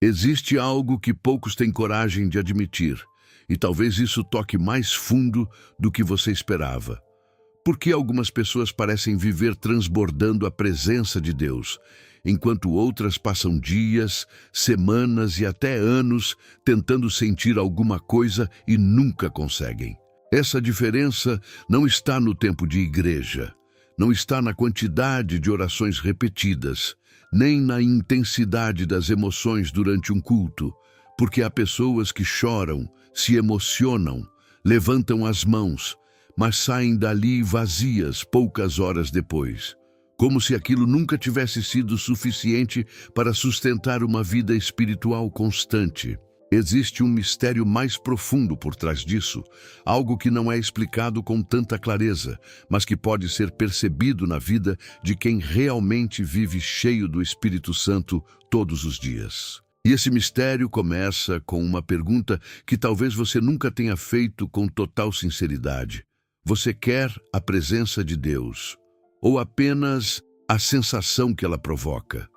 Existe algo que poucos têm coragem de admitir, e talvez isso toque mais fundo do que você esperava. Por que algumas pessoas parecem viver transbordando a presença de Deus, enquanto outras passam dias, semanas e até anos tentando sentir alguma coisa e nunca conseguem? Essa diferença não está no tempo de igreja, não está na quantidade de orações repetidas, nem na intensidade das emoções durante um culto, porque há pessoas que choram, se emocionam, levantam as mãos, mas saem dali vazias poucas horas depois, como se aquilo nunca tivesse sido suficiente para sustentar uma vida espiritual constante. Existe um mistério mais profundo por trás disso, algo que não é explicado com tanta clareza, mas que pode ser percebido na vida de quem realmente vive cheio do Espírito Santo todos os dias. E esse mistério começa com uma pergunta que talvez você nunca tenha feito com total sinceridade. Você quer a presença de Deus, ou apenas a sensação que ela provoca?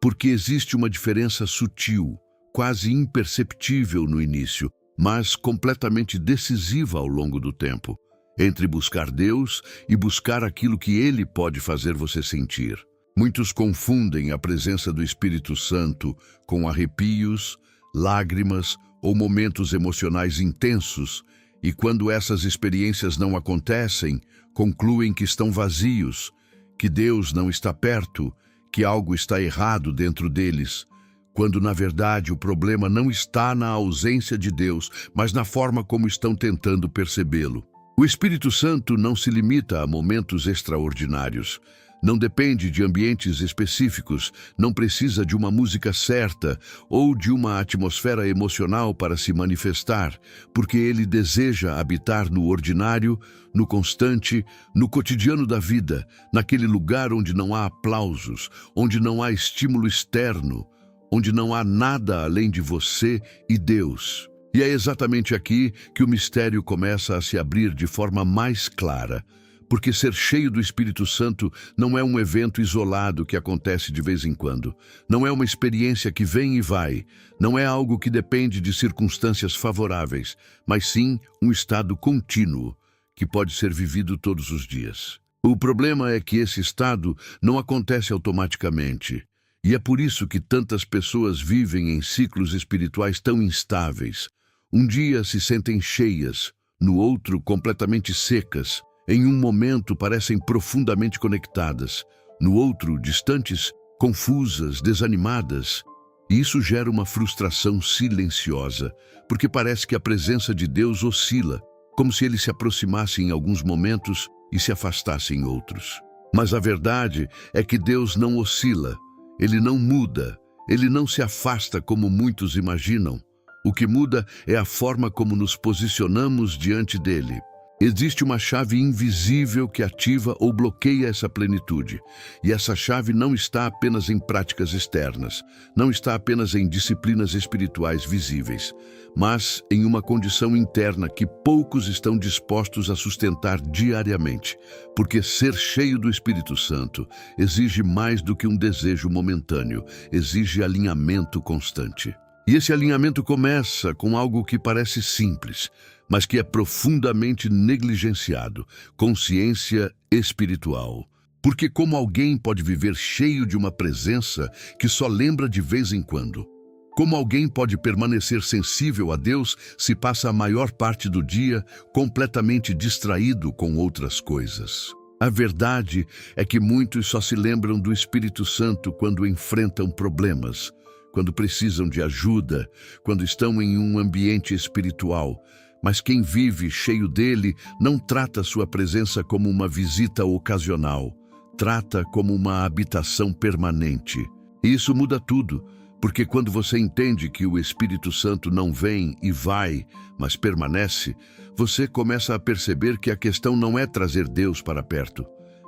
Porque existe uma diferença sutil, quase imperceptível no início, mas completamente decisiva ao longo do tempo, entre buscar Deus e buscar aquilo que Ele pode fazer você sentir. Muitos confundem a presença do Espírito Santo com arrepios, lágrimas ou momentos emocionais intensos, e quando essas experiências não acontecem, concluem que estão vazios, que Deus não está perto, que algo está errado dentro deles, quando na verdade o problema não está na ausência de Deus, mas na forma como estão tentando percebê-lo. O Espírito Santo não se limita a momentos extraordinários. Não depende de ambientes específicos, não precisa de uma música certa ou de uma atmosfera emocional para se manifestar, porque Ele deseja habitar no ordinário, no constante, no cotidiano da vida, naquele lugar onde não há aplausos, onde não há estímulo externo, onde não há nada além de você e Deus. E é exatamente aqui que o mistério começa a se abrir de forma mais clara, porque ser cheio do Espírito Santo não é um evento isolado que acontece de vez em quando. Não é uma experiência que vem e vai. Não é algo que depende de circunstâncias favoráveis, mas sim um estado contínuo, que pode ser vivido todos os dias. O problema é que esse estado não acontece automaticamente. E é por isso que tantas pessoas vivem em ciclos espirituais tão instáveis. Um dia se sentem cheias, no outro completamente secas. Em um momento parecem profundamente conectadas, no outro distantes, confusas, desanimadas. E isso gera uma frustração silenciosa, porque parece que a presença de Deus oscila, como se Ele se aproximasse em alguns momentos e se afastasse em outros. Mas a verdade é que Deus não oscila, Ele não muda, Ele não se afasta como muitos imaginam. O que muda é a forma como nos posicionamos diante dele. Existe uma chave invisível que ativa ou bloqueia essa plenitude. E essa chave não está apenas em práticas externas, não está apenas em disciplinas espirituais visíveis, mas em uma condição interna que poucos estão dispostos a sustentar diariamente. Porque ser cheio do Espírito Santo exige mais do que um desejo momentâneo, exige alinhamento constante. E esse alinhamento começa com algo que parece simples, mas que é profundamente negligenciado: consciência espiritual. Porque como alguém pode viver cheio de uma presença que só lembra de vez em quando? Como alguém pode permanecer sensível a Deus se passa a maior parte do dia completamente distraído com outras coisas? A verdade é que muitos só se lembram do Espírito Santo quando enfrentam problemas, quando precisam de ajuda, quando estão em um ambiente espiritual. Mas quem vive cheio dele não trata sua presença como uma visita ocasional, trata como uma habitação permanente. E isso muda tudo, porque quando você entende que o Espírito Santo não vem e vai, mas permanece, você começa a perceber que a questão não é trazer Deus para perto,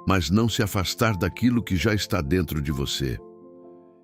mas não se afastar daquilo que já está dentro de você.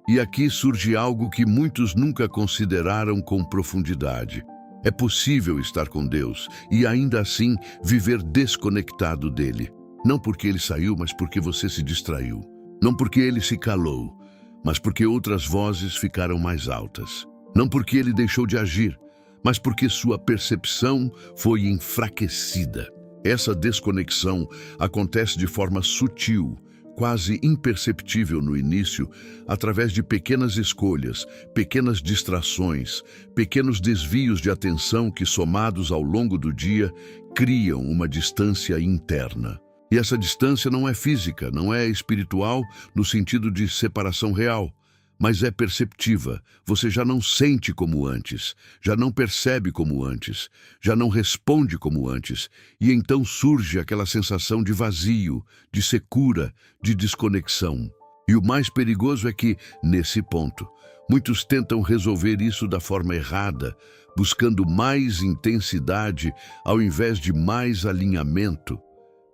E aqui surge algo que muitos nunca consideraram com profundidade. É possível estar com Deus e ainda assim viver desconectado dele. Não porque ele saiu, mas porque você se distraiu. Não porque ele se calou, mas porque outras vozes ficaram mais altas. Não porque ele deixou de agir, mas porque sua percepção foi enfraquecida. Essa desconexão acontece de forma sutil, quase imperceptível no início, através de pequenas escolhas, pequenas distrações, pequenos desvios de atenção que, somados ao longo do dia, criam uma distância interna. E essa distância não é física, não é espiritual no sentido de separação real, mas é perceptiva. Você já não sente como antes, já não percebe como antes, já não responde como antes, e então surge aquela sensação de vazio, de secura, de desconexão. E o mais perigoso é que, nesse ponto, muitos tentam resolver isso da forma errada, buscando mais intensidade ao invés de mais alinhamento,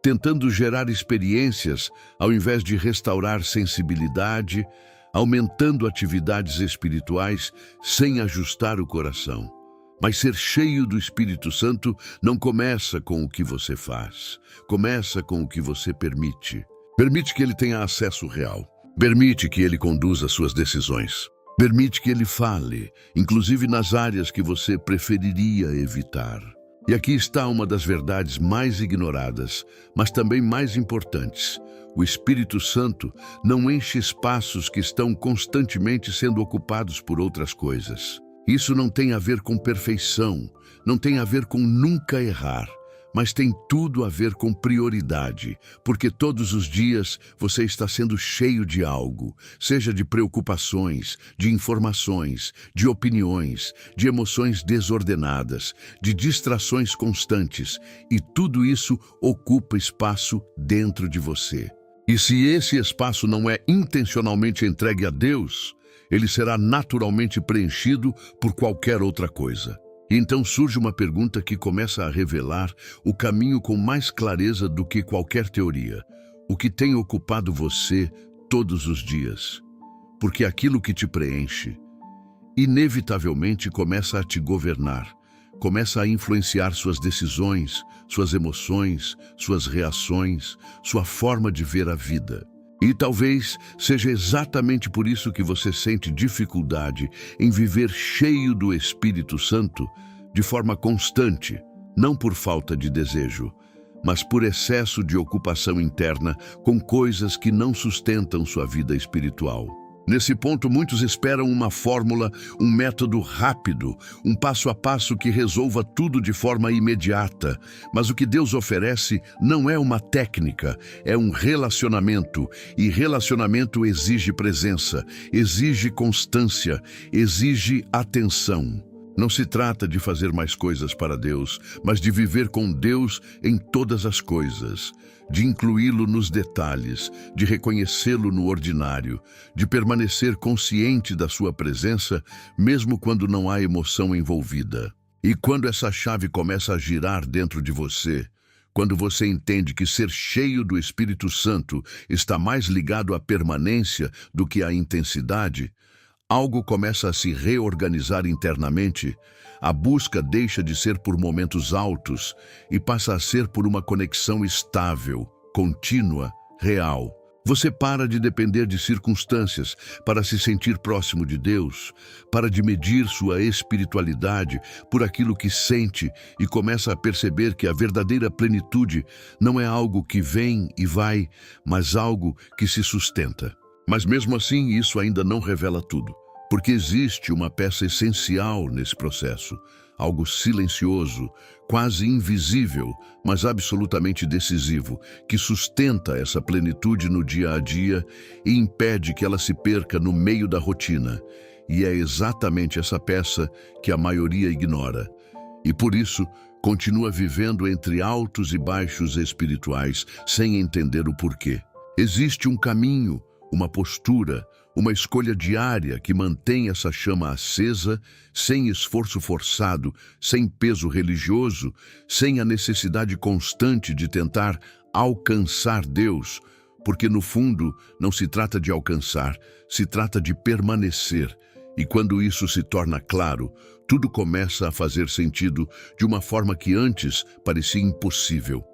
tentando gerar experiências ao invés de restaurar sensibilidade, aumentando atividades espirituais sem ajustar o coração. Mas ser cheio do Espírito Santo não começa com o que você faz, começa com o que você permite. Permite que ele tenha acesso real, permite que ele conduza suas decisões, permite que ele fale, inclusive nas áreas que você preferiria evitar. E aqui está uma das verdades mais ignoradas, mas também mais importantes. O Espírito Santo não enche espaços que estão constantemente sendo ocupados por outras coisas. Isso não tem a ver com perfeição, não tem a ver com nunca errar, mas tem tudo a ver com prioridade, porque todos os dias você está sendo cheio de algo, seja de preocupações, de informações, de opiniões, de emoções desordenadas, de distrações constantes, e tudo isso ocupa espaço dentro de você. E se esse espaço não é intencionalmente entregue a Deus, ele será naturalmente preenchido por qualquer outra coisa. E então surge uma pergunta que começa a revelar o caminho com mais clareza do que qualquer teoria. O que tem ocupado você todos os dias? Porque aquilo que te preenche, inevitavelmente começa a te governar, começa a influenciar suas decisões, suas emoções, suas reações, sua forma de ver a vida. E talvez seja exatamente por isso que você sente dificuldade em viver cheio do Espírito Santo de forma constante, não por falta de desejo, mas por excesso de ocupação interna com coisas que não sustentam sua vida espiritual. Nesse ponto, muitos esperam uma fórmula, um método rápido, um passo a passo que resolva tudo de forma imediata. Mas o que Deus oferece não é uma técnica, é um relacionamento. E relacionamento exige presença, exige constância, exige atenção. Não se trata de fazer mais coisas para Deus, mas de viver com Deus em todas as coisas, de incluí-lo nos detalhes, de reconhecê-lo no ordinário, de permanecer consciente da sua presença, mesmo quando não há emoção envolvida. E quando essa chave começa a girar dentro de você, quando você entende que ser cheio do Espírito Santo está mais ligado à permanência do que à intensidade, algo começa a se reorganizar internamente, a busca deixa de ser por momentos altos e passa a ser por uma conexão estável, contínua, real. Você para de depender de circunstâncias para se sentir próximo de Deus, para de medir sua espiritualidade por aquilo que sente e começa a perceber que a verdadeira plenitude não é algo que vem e vai, mas algo que se sustenta. Mas mesmo assim, isso ainda não revela tudo. Porque existe uma peça essencial nesse processo, algo silencioso, quase invisível, mas absolutamente decisivo, que sustenta essa plenitude no dia a dia e impede que ela se perca no meio da rotina. E é exatamente essa peça que a maioria ignora. E por isso, continua vivendo entre altos e baixos espirituais, sem entender o porquê. Existe um caminho, uma postura, uma escolha diária que mantém essa chama acesa, sem esforço forçado, sem peso religioso, sem a necessidade constante de tentar alcançar Deus, porque no fundo não se trata de alcançar, se trata de permanecer. E quando isso se torna claro, tudo começa a fazer sentido de uma forma que antes parecia impossível.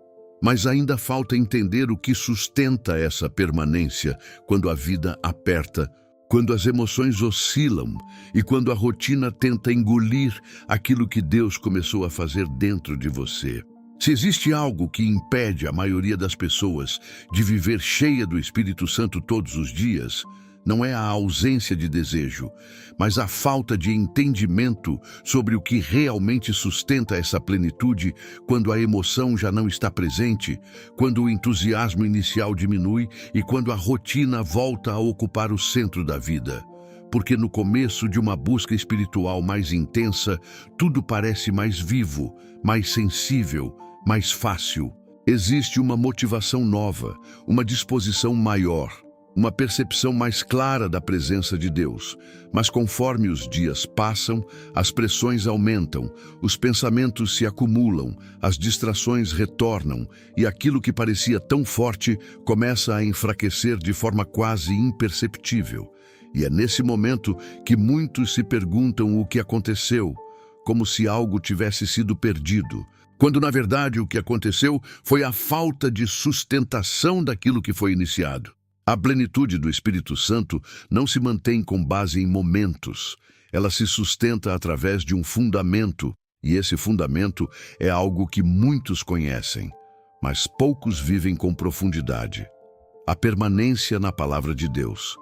Mas ainda falta entender o que sustenta essa permanência quando a vida aperta quando as emoções oscilam e quando a rotina tenta engolir aquilo que Deus começou a fazer dentro de você. Se existe algo que impede a maioria das pessoas de viver cheia do Espírito Santo todos os dias, não é a ausência de desejo, mas a falta de entendimento sobre o que realmente sustenta essa plenitude quando a emoção já não está presente, quando o entusiasmo inicial diminui e quando a rotina volta a ocupar o centro da vida. Porque no começo de uma busca espiritual mais intensa, tudo parece mais vivo, mais sensível, mais fácil. Existe uma motivação nova, uma disposição maior, uma percepção mais clara da presença de Deus. Mas conforme os dias passam, as pressões aumentam, os pensamentos se acumulam, as distrações retornam e aquilo que parecia tão forte começa a enfraquecer de forma quase imperceptível. E é nesse momento que muitos se perguntam o que aconteceu, como se algo tivesse sido perdido, quando na verdade o que aconteceu foi a falta de sustentação daquilo que foi iniciado. A plenitude do Espírito Santo não se mantém com base em momentos. Ela se sustenta através de um fundamento, e esse fundamento é algo que muitos conhecem, mas poucos vivem com profundidade. A permanência na palavra de Deus.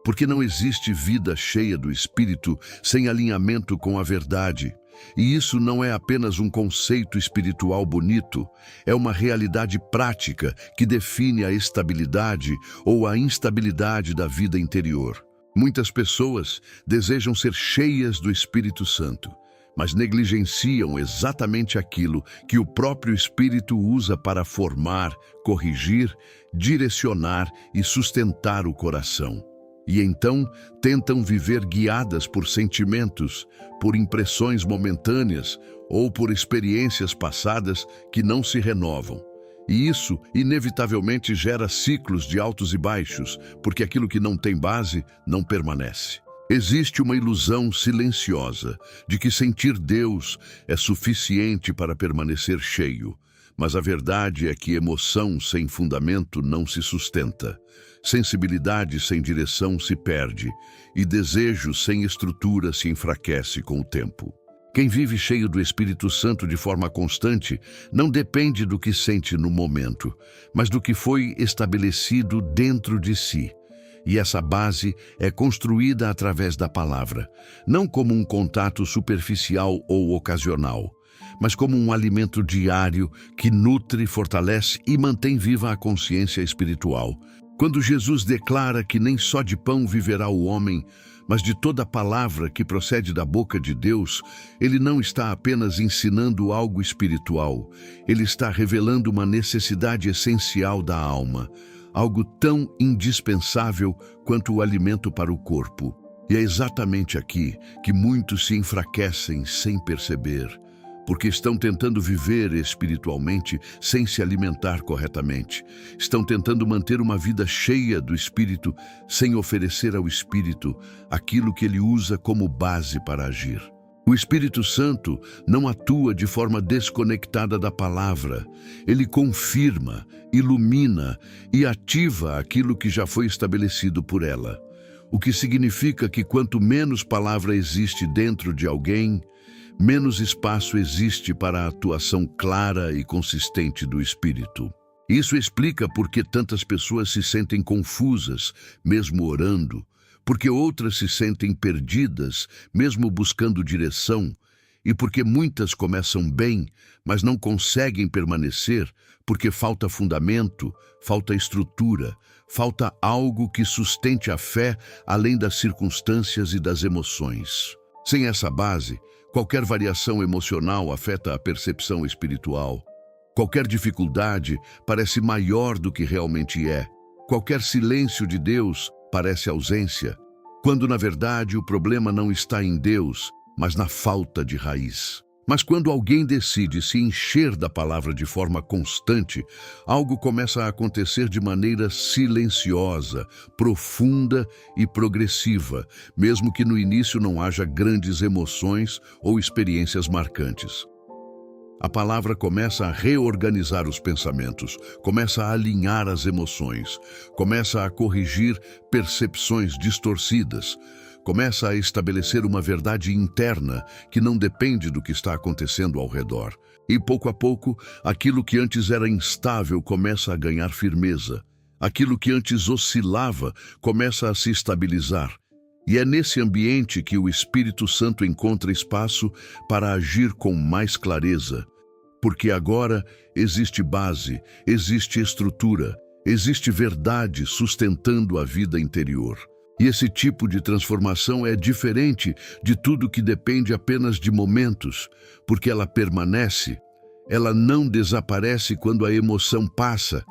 Porque não existe vida cheia do Espírito sem alinhamento com a verdade. E isso não é apenas um conceito espiritual bonito, é uma realidade prática que define a estabilidade ou a instabilidade da vida interior. Muitas pessoas desejam ser cheias do Espírito Santo, mas negligenciam exatamente aquilo que o próprio Espírito usa para formar, corrigir, direcionar e sustentar o coração. E então tentam viver guiadas por sentimentos, por impressões momentâneas ou por experiências passadas que não se renovam. E isso, inevitavelmente, gera ciclos de altos e baixos, porque aquilo que não tem base não permanece. Existe uma ilusão silenciosa de que sentir Deus é suficiente para permanecer cheio, mas a verdade é que emoção sem fundamento não se sustenta. Sensibilidade sem direção se perde, e desejo sem estrutura se enfraquece com o tempo. Quem vive cheio do Espírito Santo de forma constante não depende do que sente no momento, mas do que foi estabelecido dentro de si. E essa base é construída através da palavra, não como um contato superficial ou ocasional, mas como um alimento diário que nutre, fortalece e mantém viva a consciência espiritual. Quando Jesus declara que nem só de pão viverá o homem, mas de toda palavra que procede da boca de Deus, ele não está apenas ensinando algo espiritual, ele está revelando uma necessidade essencial da alma, algo tão indispensável quanto o alimento para o corpo. E é exatamente aqui que muitos se enfraquecem sem perceber, porque estão tentando viver espiritualmente sem se alimentar corretamente. Estão tentando manter uma vida cheia do Espírito sem oferecer ao Espírito aquilo que ele usa como base para agir. O Espírito Santo não atua de forma desconectada da palavra. Ele confirma, ilumina e ativa aquilo que já foi estabelecido por ela. O que significa que quanto menos palavra existe dentro de alguém, menos espaço existe para a atuação clara e consistente do Espírito. Isso explica por que tantas pessoas se sentem confusas, mesmo orando, porque outras se sentem perdidas, mesmo buscando direção, e porque muitas começam bem, mas não conseguem permanecer, porque falta fundamento, falta estrutura, falta algo que sustente a fé além das circunstâncias e das emoções. Sem essa base, qualquer variação emocional afeta a percepção espiritual. Qualquer dificuldade parece maior do que realmente é. Qualquer silêncio de Deus parece ausência, quando na verdade o problema não está em Deus, mas na falta de raiz. Mas quando alguém decide se encher da palavra de forma constante, algo começa a acontecer de maneira silenciosa, profunda e progressiva, mesmo que no início não haja grandes emoções ou experiências marcantes. A palavra começa a reorganizar os pensamentos, começa a alinhar as emoções, começa a corrigir percepções distorcidas, começa a estabelecer uma verdade interna que não depende do que está acontecendo ao redor. E pouco a pouco, aquilo que antes era instável começa a ganhar firmeza. Aquilo que antes oscilava começa a se estabilizar. E é nesse ambiente que o Espírito Santo encontra espaço para agir com mais clareza. Porque agora existe base, existe estrutura, existe verdade sustentando a vida interior. E esse tipo de transformação é diferente de tudo que depende apenas de momentos, porque ela permanece, ela não desaparece quando a emoção passa,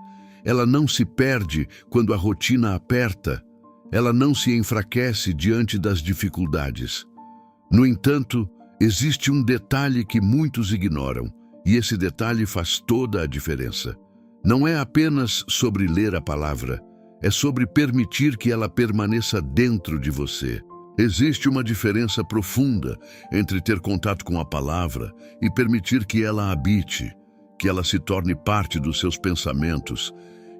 ela não se perde quando a rotina aperta, ela não se enfraquece diante das dificuldades. No entanto, existe um detalhe que muitos ignoram, e esse detalhe faz toda a diferença. Não é apenas sobre ler a palavra, é sobre permitir que ela permaneça dentro de você. Existe uma diferença profunda entre ter contato com a palavra e permitir que ela habite, que ela se torne parte dos seus pensamentos,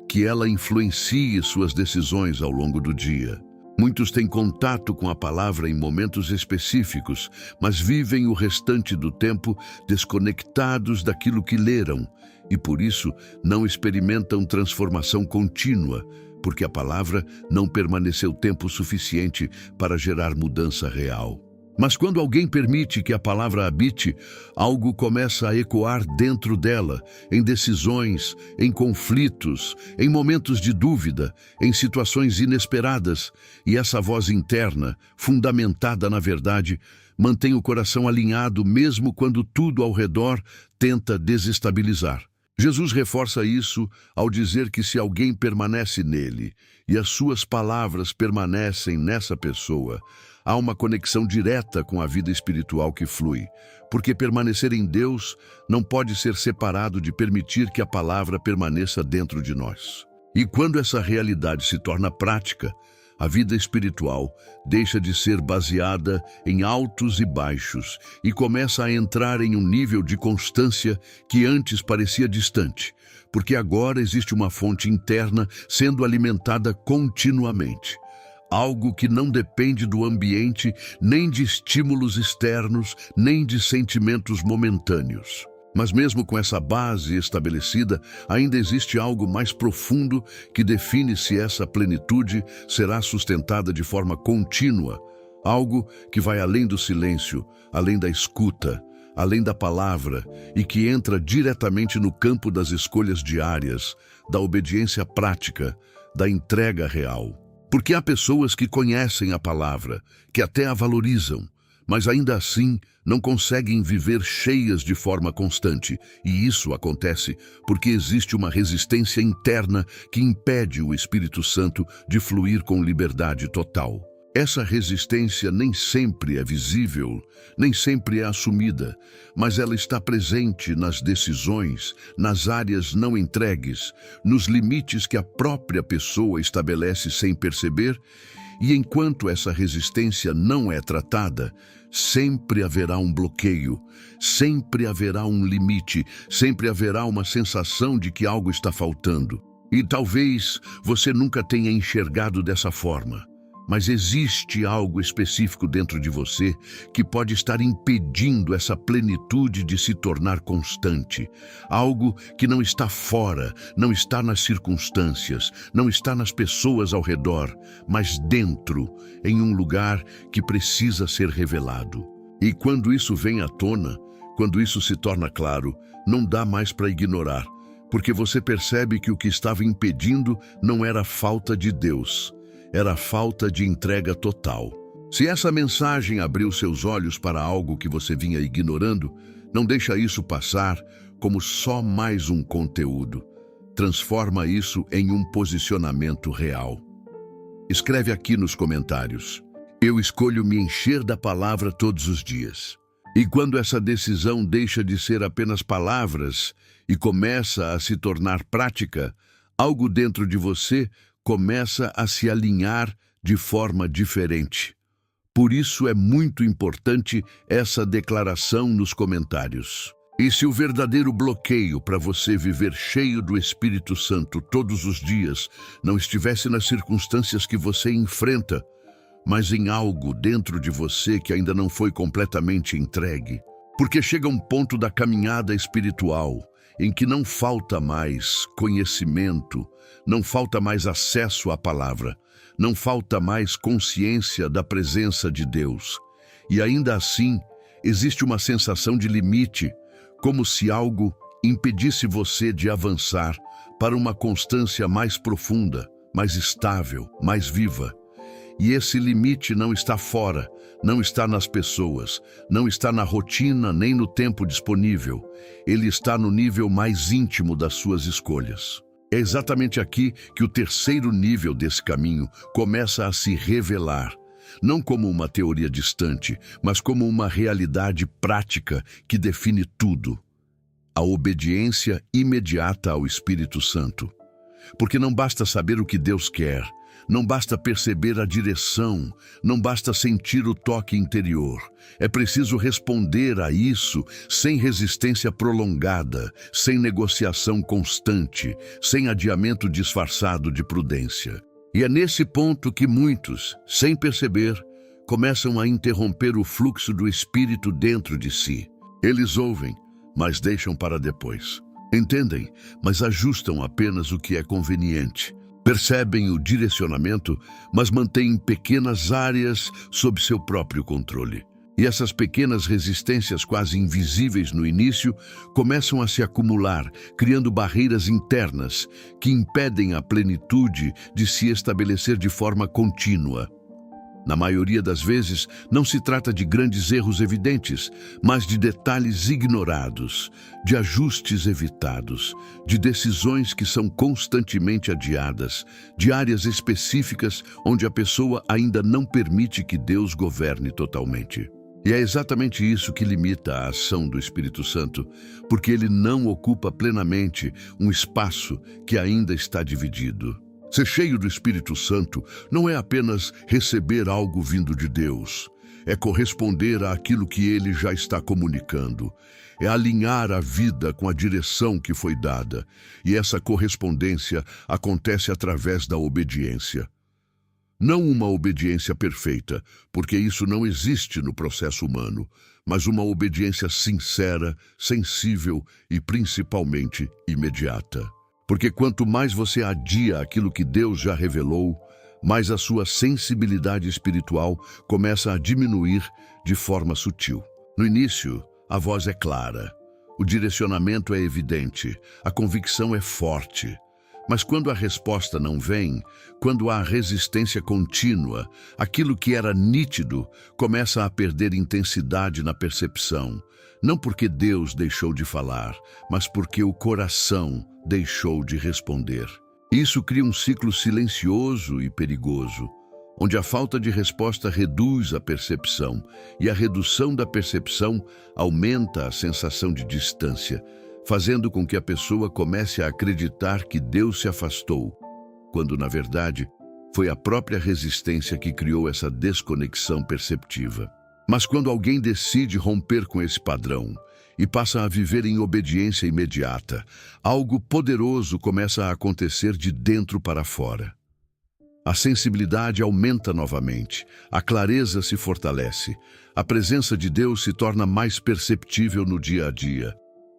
que ela influencie suas decisões ao longo do dia. Muitos têm contato com a palavra em momentos específicos, mas vivem o restante do tempo desconectados daquilo que leram e, por isso, não experimentam transformação contínua, porque a palavra não permaneceu tempo suficiente para gerar mudança real. Mas quando alguém permite que a palavra habite, algo começa a ecoar dentro dela, em decisões, em conflitos, em momentos de dúvida, em situações inesperadas, e essa voz interna, fundamentada na verdade, mantém o coração alinhado mesmo quando tudo ao redor tenta desestabilizar. Jesus reforça isso ao dizer que se alguém permanece nele e as suas palavras permanecem nessa pessoa, há uma conexão direta com a vida espiritual que flui, porque permanecer em Deus não pode ser separado de permitir que a palavra permaneça dentro de nós. E quando essa realidade se torna prática, a vida espiritual deixa de ser baseada em altos e baixos e começa a entrar em um nível de constância que antes parecia distante, porque agora existe uma fonte interna sendo alimentada continuamente. Algo que não depende do ambiente, nem de estímulos externos, nem de sentimentos momentâneos. Mas mesmo com essa base estabelecida, ainda existe algo mais profundo que define se essa plenitude será sustentada de forma contínua, algo que vai além do silêncio, além da escuta, além da palavra e que entra diretamente no campo das escolhas diárias, da obediência prática, da entrega real. Porque há pessoas que conhecem a palavra, que até a valorizam, mas ainda assim não conseguem viver cheias de forma constante. E isso acontece porque existe uma resistência interna que impede o Espírito Santo de fluir com liberdade total. Essa resistência nem sempre é visível, nem sempre é assumida, mas ela está presente nas decisões, nas áreas não entregues, nos limites que a própria pessoa estabelece sem perceber. E enquanto essa resistência não é tratada, sempre haverá um bloqueio, sempre haverá um limite, sempre haverá uma sensação de que algo está faltando. E talvez você nunca tenha enxergado dessa forma, mas existe algo específico dentro de você que pode estar impedindo essa plenitude de se tornar constante. Algo que não está fora, não está nas circunstâncias, não está nas pessoas ao redor, mas dentro, em um lugar que precisa ser revelado. E quando isso vem à tona, quando isso se torna claro, não dá mais para ignorar, porque você percebe que o que estava impedindo não era a falta de Deus, era a falta de entrega total. Se essa mensagem abriu seus olhos para algo que você vinha ignorando, não deixa isso passar como só mais um conteúdo. Transforma isso em um posicionamento real. Escreve aqui nos comentários: eu escolho me encher da palavra todos os dias. E quando essa decisão deixa de ser apenas palavras e começa a se tornar prática, algo dentro de você começa a se alinhar de forma diferente. Por isso é muito importante essa declaração nos comentários. E se o verdadeiro bloqueio para você viver cheio do Espírito Santo todos os dias não estivesse nas circunstâncias que você enfrenta, mas em algo dentro de você que ainda não foi completamente entregue? Porque chega um ponto da caminhada espiritual em que não falta mais conhecimento, não falta mais acesso à palavra, não falta mais consciência da presença de Deus. E ainda assim, existe uma sensação de limite, como se algo impedisse você de avançar para uma constância mais profunda, mais estável, mais viva. E esse limite não está fora, não está nas pessoas, não está na rotina nem no tempo disponível. Ele está no nível mais íntimo das suas escolhas. É exatamente aqui que o terceiro nível desse caminho começa a se revelar, não como uma teoria distante, mas como uma realidade prática que define tudo: a obediência imediata ao Espírito Santo. Porque não basta saber o que Deus quer, não basta perceber a direção, não basta sentir o toque interior. É preciso responder a isso sem resistência prolongada, sem negociação constante, sem adiamento disfarçado de prudência. E é nesse ponto que muitos, sem perceber, começam a interromper o fluxo do Espírito dentro de si. Eles ouvem, mas deixam para depois. Entendem, mas ajustam apenas o que é conveniente. Percebem o direcionamento, mas mantêm pequenas áreas sob seu próprio controle. E essas pequenas resistências quase invisíveis no início começam a se acumular, criando barreiras internas que impedem a plenitude de se estabelecer de forma contínua. Na maioria das vezes, não se trata de grandes erros evidentes, mas de detalhes ignorados, de ajustes evitados, de decisões que são constantemente adiadas, de áreas específicas onde a pessoa ainda não permite que Deus governe totalmente. E é exatamente isso que limita a ação do Espírito Santo, porque ele não ocupa plenamente um espaço que ainda está dividido. Ser cheio do Espírito Santo não é apenas receber algo vindo de Deus, é corresponder àquilo que ele já está comunicando, é alinhar a vida com a direção que foi dada, e essa correspondência acontece através da obediência. Não uma obediência perfeita, porque isso não existe no processo humano, mas uma obediência sincera, sensível e principalmente imediata. Porque quanto mais você adia aquilo que Deus já revelou, mais a sua sensibilidade espiritual começa a diminuir de forma sutil. No início, a voz é clara, o direcionamento é evidente, a convicção é forte. Mas quando a resposta não vem, quando há resistência contínua, aquilo que era nítido começa a perder intensidade na percepção. Não porque Deus deixou de falar, mas porque o coração deixou de responder. Isso cria um ciclo silencioso e perigoso, onde a falta de resposta reduz a percepção, e a redução da percepção aumenta a sensação de distância, fazendo com que a pessoa comece a acreditar que Deus se afastou, quando, na verdade, foi a própria resistência que criou essa desconexão perceptiva. Mas quando alguém decide romper com esse padrão e passa a viver em obediência imediata, algo poderoso começa a acontecer de dentro para fora. A sensibilidade aumenta novamente, a clareza se fortalece, a presença de Deus se torna mais perceptível no dia a dia.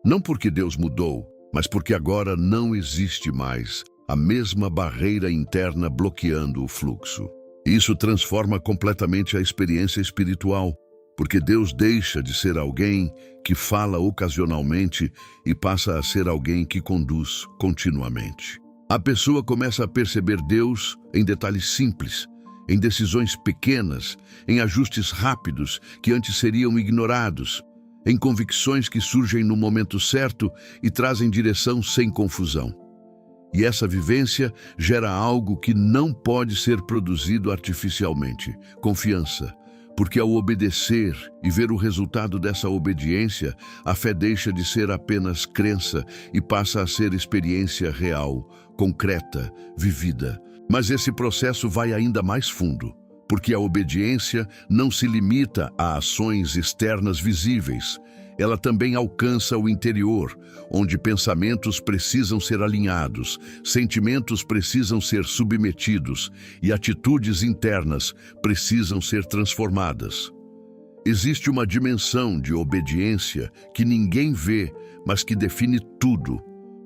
Não porque Deus mudou, mas porque agora não existe mais a mesma barreira interna bloqueando o fluxo. Isso transforma completamente a experiência espiritual, porque Deus deixa de ser alguém que fala ocasionalmente e passa a ser alguém que conduz continuamente. A pessoa começa a perceber Deus em detalhes simples, em decisões pequenas, em ajustes rápidos que antes seriam ignorados, em convicções que surgem no momento certo e trazem direção sem confusão. E essa vivência gera algo que não pode ser produzido artificialmente: confiança. Porque ao obedecer e ver o resultado dessa obediência, a fé deixa de ser apenas crença e passa a ser experiência real, concreta, vivida. Mas esse processo vai ainda mais fundo. Porque a obediência não se limita a ações externas visíveis. Ela também alcança o interior, onde pensamentos precisam ser alinhados, sentimentos precisam ser submetidos e atitudes internas precisam ser transformadas. Existe uma dimensão de obediência que ninguém vê, mas que define tudo,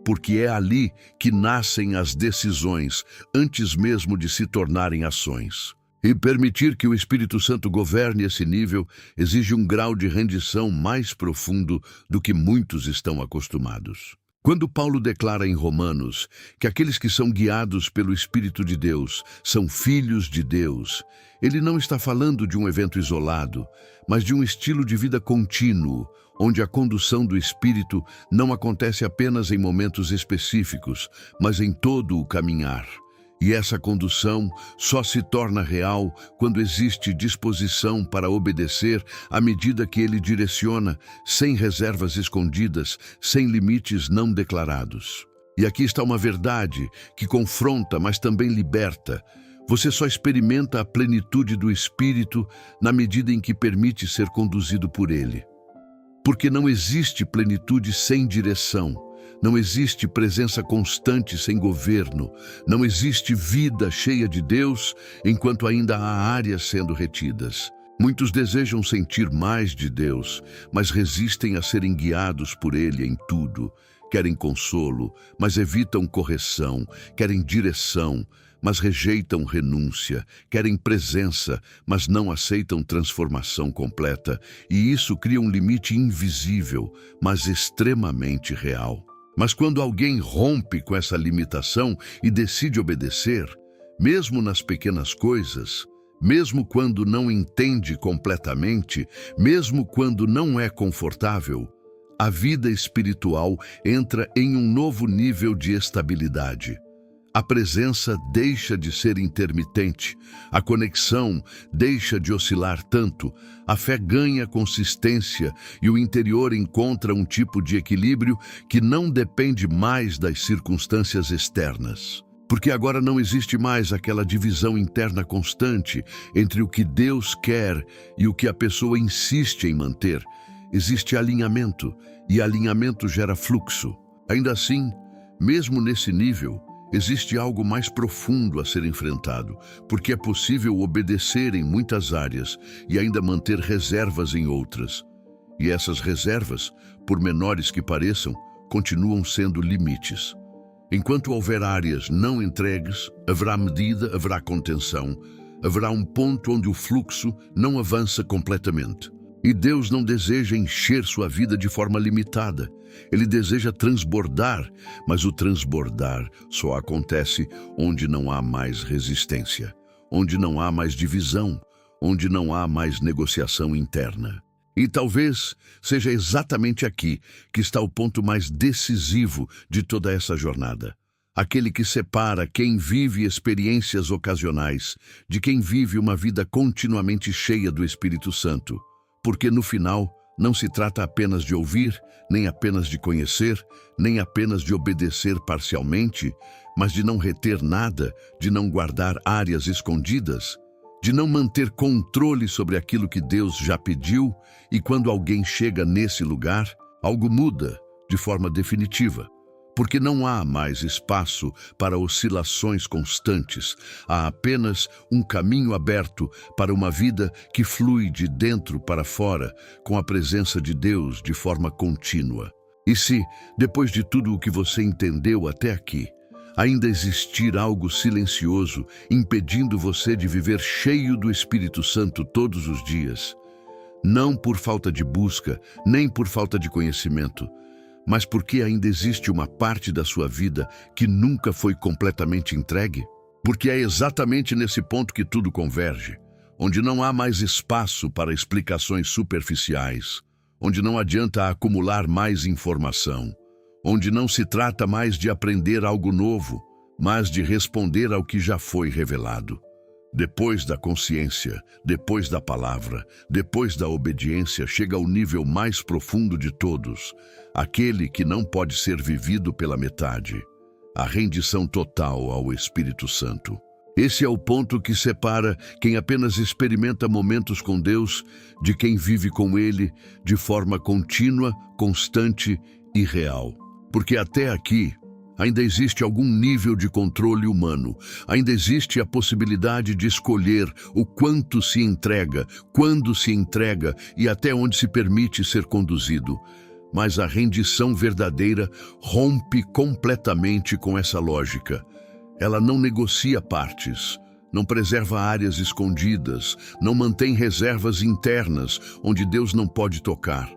porque é ali que nascem as decisões, antes mesmo de se tornarem ações. E permitir que o Espírito Santo governe esse nível exige um grau de rendição mais profundo do que muitos estão acostumados. Quando Paulo declara em Romanos que aqueles que são guiados pelo Espírito de Deus são filhos de Deus, ele não está falando de um evento isolado, mas de um estilo de vida contínuo, onde a condução do Espírito não acontece apenas em momentos específicos, mas em todo o caminhar. E essa condução só se torna real quando existe disposição para obedecer à medida que ele direciona, sem reservas escondidas, sem limites não declarados. E aqui está uma verdade que confronta, mas também liberta. Você só experimenta a plenitude do Espírito na medida em que permite ser conduzido por ele. Porque não existe plenitude sem direção. Não existe presença constante sem governo. Não existe vida cheia de Deus enquanto ainda há áreas sendo retidas. Muitos desejam sentir mais de Deus, mas resistem a serem guiados por Ele em tudo. Querem consolo, mas evitam correção. Querem direção, mas rejeitam renúncia. Querem presença, mas não aceitam transformação completa. E isso cria um limite invisível, mas extremamente real. Mas quando alguém rompe com essa limitação e decide obedecer, mesmo nas pequenas coisas, mesmo quando não entende completamente, mesmo quando não é confortável, a vida espiritual entra em um novo nível de estabilidade. A presença deixa de ser intermitente, a conexão deixa de oscilar tanto, a fé ganha consistência e o interior encontra um tipo de equilíbrio que não depende mais das circunstâncias externas. Porque agora não existe mais aquela divisão interna constante entre o que Deus quer e o que a pessoa insiste em manter. Existe alinhamento, e alinhamento gera fluxo. Ainda assim, mesmo nesse nível, existe algo mais profundo a ser enfrentado, porque é possível obedecer em muitas áreas e ainda manter reservas em outras. E essas reservas, por menores que pareçam, continuam sendo limites. Enquanto houver áreas não entregues, haverá medida, haverá contenção, haverá um ponto onde o fluxo não avança completamente. E Deus não deseja encher sua vida de forma limitada. Ele deseja transbordar, mas o transbordar só acontece onde não há mais resistência, onde não há mais divisão, onde não há mais negociação interna. E talvez seja exatamente aqui que está o ponto mais decisivo de toda essa jornada. Aquele que separa quem vive experiências ocasionais de quem vive uma vida continuamente cheia do Espírito Santo. Porque no final, não se trata apenas de ouvir, nem apenas de conhecer, nem apenas de obedecer parcialmente, mas de não reter nada, de não guardar áreas escondidas, de não manter controle sobre aquilo que Deus já pediu, e quando alguém chega nesse lugar, algo muda de forma definitiva. Porque não há mais espaço para oscilações constantes, há apenas um caminho aberto para uma vida que flui de dentro para fora, com a presença de Deus de forma contínua. E se, depois de tudo o que você entendeu até aqui, ainda existir algo silencioso impedindo você de viver cheio do Espírito Santo todos os dias, não por falta de busca, nem por falta de conhecimento, mas porque ainda existe uma parte da sua vida que nunca foi completamente entregue? Porque é exatamente nesse ponto que tudo converge, onde não há mais espaço para explicações superficiais, onde não adianta acumular mais informação, onde não se trata mais de aprender algo novo, mas de responder ao que já foi revelado. Depois da consciência, depois da palavra, depois da obediência, chega ao nível mais profundo de todos, aquele que não pode ser vivido pela metade, a rendição total ao Espírito Santo. Esse é o ponto que separa quem apenas experimenta momentos com Deus de quem vive com Ele de forma contínua, constante e real. Porque até aqui ainda existe algum nível de controle humano, ainda existe a possibilidade de escolher o quanto se entrega, quando se entrega e até onde se permite ser conduzido. Mas a rendição verdadeira rompe completamente com essa lógica. Ela não negocia partes, não preserva áreas escondidas, não mantém reservas internas onde Deus não pode tocar.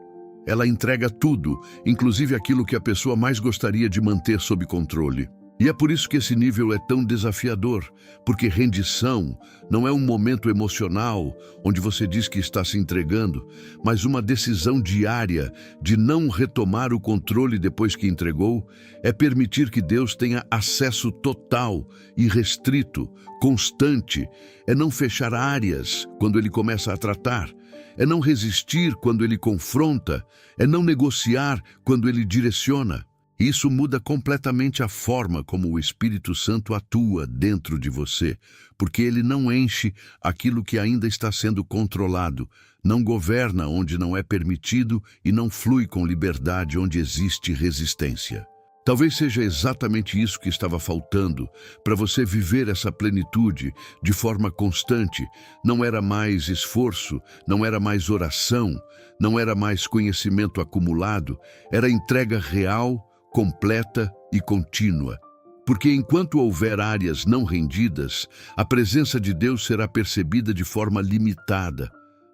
Ela entrega tudo, inclusive aquilo que a pessoa mais gostaria de manter sob controle. E é por isso que esse nível é tão desafiador, porque rendição não é um momento emocional onde você diz que está se entregando, mas uma decisão diária de não retomar o controle depois que entregou, é permitir que Deus tenha acesso total, irrestrito, constante, é não fechar áreas quando Ele começa a tratar, é não resistir quando Ele confronta, é não negociar quando Ele direciona. Isso muda completamente a forma como o Espírito Santo atua dentro de você, porque ele não enche aquilo que ainda está sendo controlado, não governa onde não é permitido e não flui com liberdade onde existe resistência. Talvez seja exatamente isso que estava faltando para você viver essa plenitude de forma constante. Não era mais esforço, não era mais oração, não era mais conhecimento acumulado, era entrega real, completa e contínua. Porque enquanto houver áreas não rendidas, a presença de Deus será percebida de forma limitada.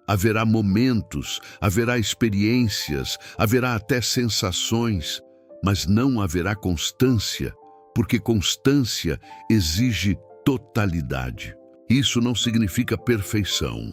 Haverá momentos, haverá experiências, haverá até sensações, mas não haverá constância, porque constância exige totalidade. Isso não significa perfeição,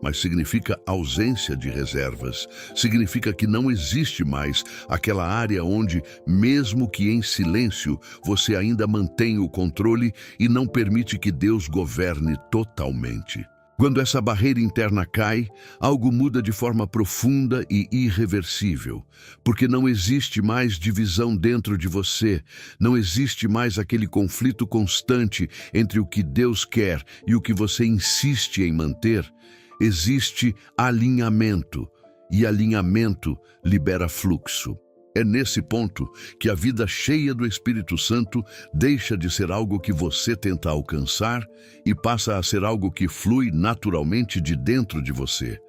mas significa ausência de reservas. Significa que não existe mais aquela área onde, mesmo que em silêncio, você ainda mantém o controle e não permite que Deus governe totalmente. Quando essa barreira interna cai, algo muda de forma profunda e irreversível, porque não existe mais divisão dentro de você, não existe mais aquele conflito constante entre o que Deus quer e o que você insiste em manter. Existe alinhamento, e alinhamento libera fluxo. É nesse ponto que a vida cheia do Espírito Santo deixa de ser algo que você tenta alcançar e passa a ser algo que flui naturalmente de dentro de você.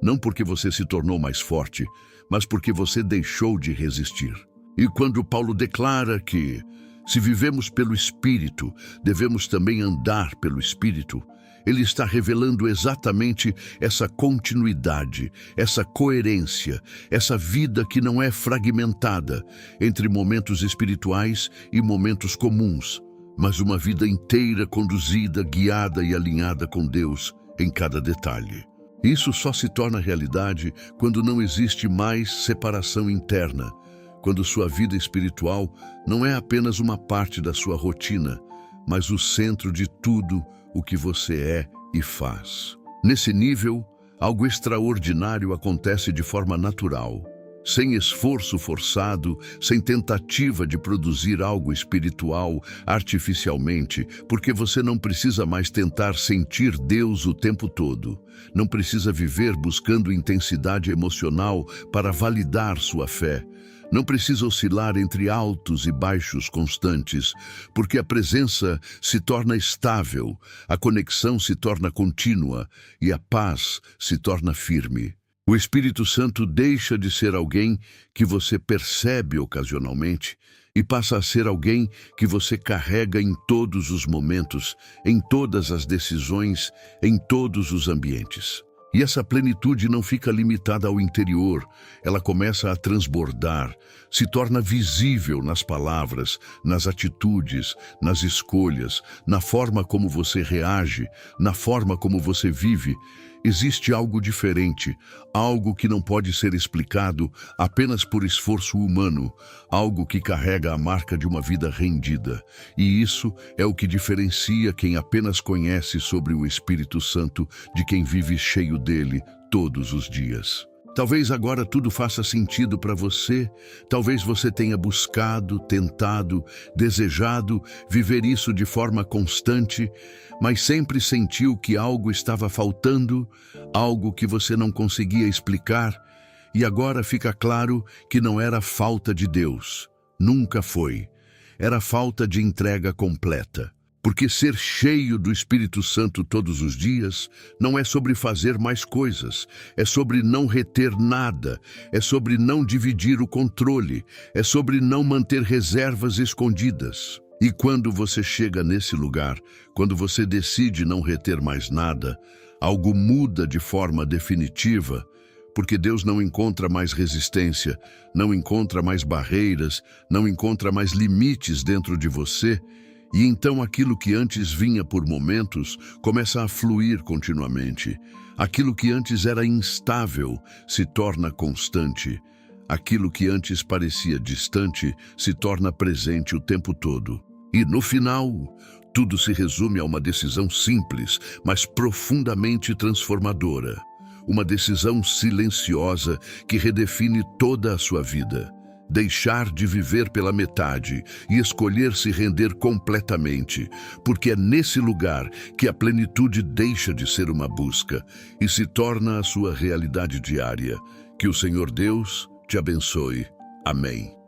Não porque você se tornou mais forte, mas porque você deixou de resistir. E quando Paulo declara que, se vivemos pelo Espírito, devemos também andar pelo Espírito, ele está revelando exatamente essa continuidade, essa coerência, essa vida que não é fragmentada entre momentos espirituais e momentos comuns, mas uma vida inteira conduzida, guiada e alinhada com Deus em cada detalhe. Isso só se torna realidade quando não existe mais separação interna, quando sua vida espiritual não é apenas uma parte da sua rotina, mas o centro de tudo o que você é e faz. Nesse nível, algo extraordinário acontece de forma natural, sem esforço forçado, sem tentativa de produzir algo espiritual artificialmente, porque você não precisa mais tentar sentir Deus o tempo todo. Não precisa viver buscando intensidade emocional para validar sua fé. Não precisa oscilar entre altos e baixos constantes, porque a presença se torna estável, a conexão se torna contínua e a paz se torna firme. O Espírito Santo deixa de ser alguém que você percebe ocasionalmente e passa a ser alguém que você carrega em todos os momentos, em todas as decisões, em todos os ambientes. E essa plenitude não fica limitada ao interior, ela começa a transbordar, se torna visível nas palavras, nas atitudes, nas escolhas, na forma como você reage, na forma como você vive. Existe algo diferente, algo que não pode ser explicado apenas por esforço humano, algo que carrega a marca de uma vida rendida. E isso é o que diferencia quem apenas conhece sobre o Espírito Santo de quem vive cheio dele todos os dias. Talvez agora tudo faça sentido para você, talvez você tenha buscado, tentado, desejado viver isso de forma constante, mas sempre sentiu que algo estava faltando, algo que você não conseguia explicar, e agora fica claro que não era falta de Deus, nunca foi. Era falta de entrega completa. Porque ser cheio do Espírito Santo todos os dias não é sobre fazer mais coisas, é sobre não reter nada, é sobre não dividir o controle, é sobre não manter reservas escondidas. E quando você chega nesse lugar, quando você decide não reter mais nada, algo muda de forma definitiva, porque Deus não encontra mais resistência, não encontra mais barreiras, não encontra mais limites dentro de você. E então aquilo que antes vinha por momentos começa a fluir continuamente. Aquilo que antes era instável se torna constante. Aquilo que antes parecia distante se torna presente o tempo todo. E no final, tudo se resume a uma decisão simples, mas profundamente transformadora. Uma decisão silenciosa que redefine toda a sua vida. Deixar de viver pela metade e escolher se render completamente, porque é nesse lugar que a plenitude deixa de ser uma busca e se torna a sua realidade diária. Que o Senhor Deus te abençoe. Amém.